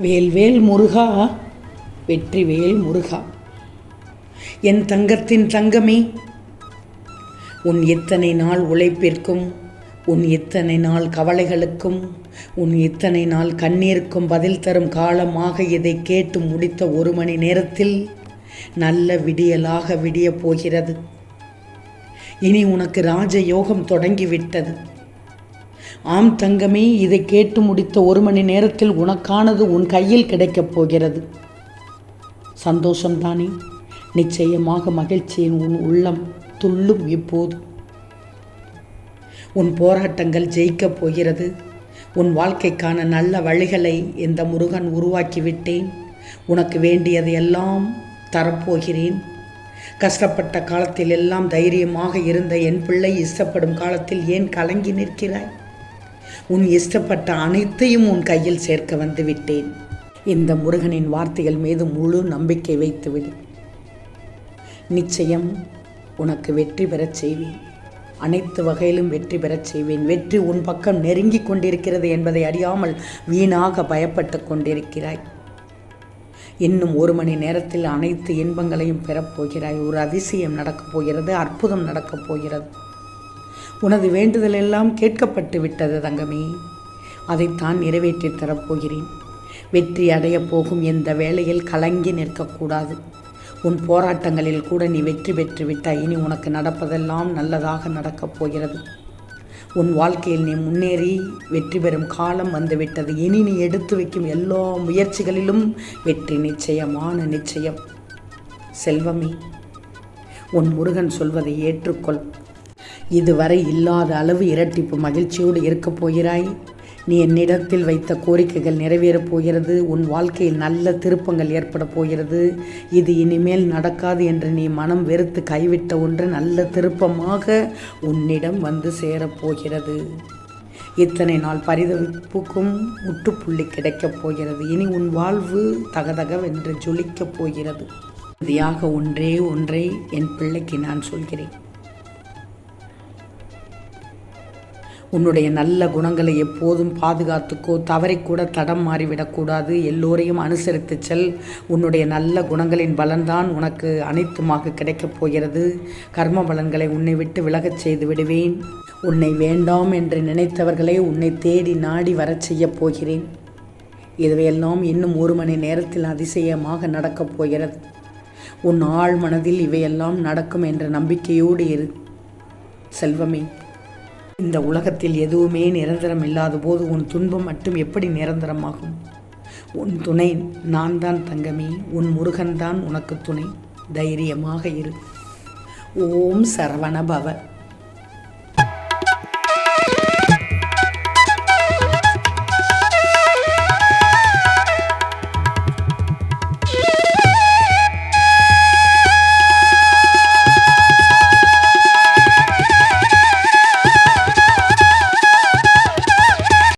வேல்வேல் முருகா, வெற்றிவேல் முருகா, என் தங்கத்தின் தங்கமே, உன் இத்தனை நாள் உழைப்பிற்கும், உன் இத்தனை நாள் கவலைகளுக்கும், உன் இத்தனை நாள் கண்ணீருக்கும் பதில் தரும் காலமாக இதை கேட்டு முடித்த 1 மணி நேரத்தில் நல்ல விடியலாக விடியப் போகிறது. இனி உனக்கு ராஜயோகம் தொடங்கிவிட்டது. ஆம் தங்கமே, இதை கேட்டு முடித்த 1 மணி நேரத்தில் உனக்கானது உன் கையில் கிடைக்கப் போகிறது. சந்தோஷம்தானே? நிச்சயமாக மகிழ்ச்சியின் உன் உள்ளம் துள்ளும். இப்போது உன் போராட்டங்கள் ஜெயிக்கப் போகிறது. உன் வாழ்க்கைக்கான நல்ல வழிகளை இந்த முருகன் உருவாக்கிவிட்டேன். உனக்கு வேண்டியதை எல்லாம் தரப்போகிறேன். கஷ்டப்பட்ட காலத்தில் எல்லாம் தைரியமாக இருந்த என் பிள்ளை இஷ்டப்படும் காலத்தில் ஏன் கலங்கி நிற்கிறாய்? உன் இஷ்டப்பட்ட அனைத்தையும் உன் கையில் சேர்க்க வந்து விட்டேன். இந்த முருகனின் வார்த்தைகள் மீது முழு நம்பிக்கை வைத்துவிடு. நிச்சயம் உனக்கு வெற்றி பெறச் செய்வேன். அனைத்து வகையிலும் வெற்றி பெறச் செய்வேன். வெற்றி உன் பக்கம் நெருங்கி கொண்டிருக்கிறது என்பதை அறியாமல் வீணாக பயப்பட்டு கொண்டிருக்கிறாய். இன்னும் 1 மணி நேரத்தில் அனைத்து இன்பங்களையும் பெறப்போகிறாய். ஒரு அதிசயம் நடக்கப் போகிறது. அற்புதம் நடக்கப் போகிறது. உனது வேண்டுதல் எல்லாம் கேட்கப்பட்டு விட்டது தங்கமே. அதைத்தான் நிறைவேற்றி தரப்போகிறேன். வெற்றி அடையப் போகும் இந்த வேளையில் கலங்கி நிற்கக்கூடாது. உன் போராட்டங்களில் கூட நீ வெற்றி பெற்று விட்டாய். இனி உனக்கு நடப்பதெல்லாம் நல்லதாக நடக்கப் போகிறது. உன் வாழ்க்கையில் நீ முன்னேறி வெற்றி பெறும் காலம் வந்துவிட்டது. இனி நீ எடுத்து வைக்கும் எல்லா முயற்சிகளிலும் வெற்றி நிச்சயமான நிச்சயம். செல்வமே, உன் முருகன் சொல்வதை ஏற்றுக்கொள். இதுவரை இல்லாத அளவு இரட்டிப்பு மகிழ்ச்சியோடு இருக்கப் போகிறாய். நீ என்னிடத்தில் வைத்த கோரிக்கைகள் நிறைவேறப் போகிறது. உன் வாழ்க்கையில் நல்ல திருப்பங்கள் ஏற்பட போகிறது. இது இனிமேல் நடக்காது என்று நீ மனம் வெறுத்து கைவிட்ட ஒன்று நல்ல திருப்பமாக உன்னிடம் வந்து சேரப்போகிறது. இத்தனை நாள் பரிதவிப்புக்கும் முற்றுப்புள்ளி கிடைக்கப் போகிறது. இனி உன் வாழ்வு தகதகவென்று ஜொலிக்கப் போகிறது. இறுதியாக ஒன்றை என் பிள்ளைக்கு நான் சொல்கிறேன். உன்னுடைய நல்ல குணங்களை எப்போதும் பாதுகாத்துக்கோ. தவறிக்கூட தடம் மாறிவிடக்கூடாது. எல்லோரையும் அனுசரித்து செல். உன்னுடைய நல்ல குணங்களின் பலன்தான் உனக்கு அனைத்துமாக கிடைக்கப் போகிறது. கர்ம பலன்களை உன்னை விட்டு விலகச் செய்து விடுவேன். உன்னை வேண்டாம் என்று நினைத்தவர்களை உன்னை தேடி நாடி வரச் செய்யப் போகிறேன். இவையெல்லாம் இன்னும் 1 மணி நேரத்தில் அதிசயமாக நடக்கப் போகிறது. உன் ஆழ் மனதில் இவையெல்லாம் நடக்கும் என்ற நம்பிக்கையோடு இரு செல்வமே. இந்த உலகத்தில் எதுவுமே நிரந்தரம் இல்லாத போது உன் துன்பம் மட்டும் எப்படி நிரந்தரமாகும்? உன் துணை நான் தான் தங்கமே. உன் முருகன் தான் உனக்கு துணை. தைரியமாக இரு. ஓம் சரவண பவ.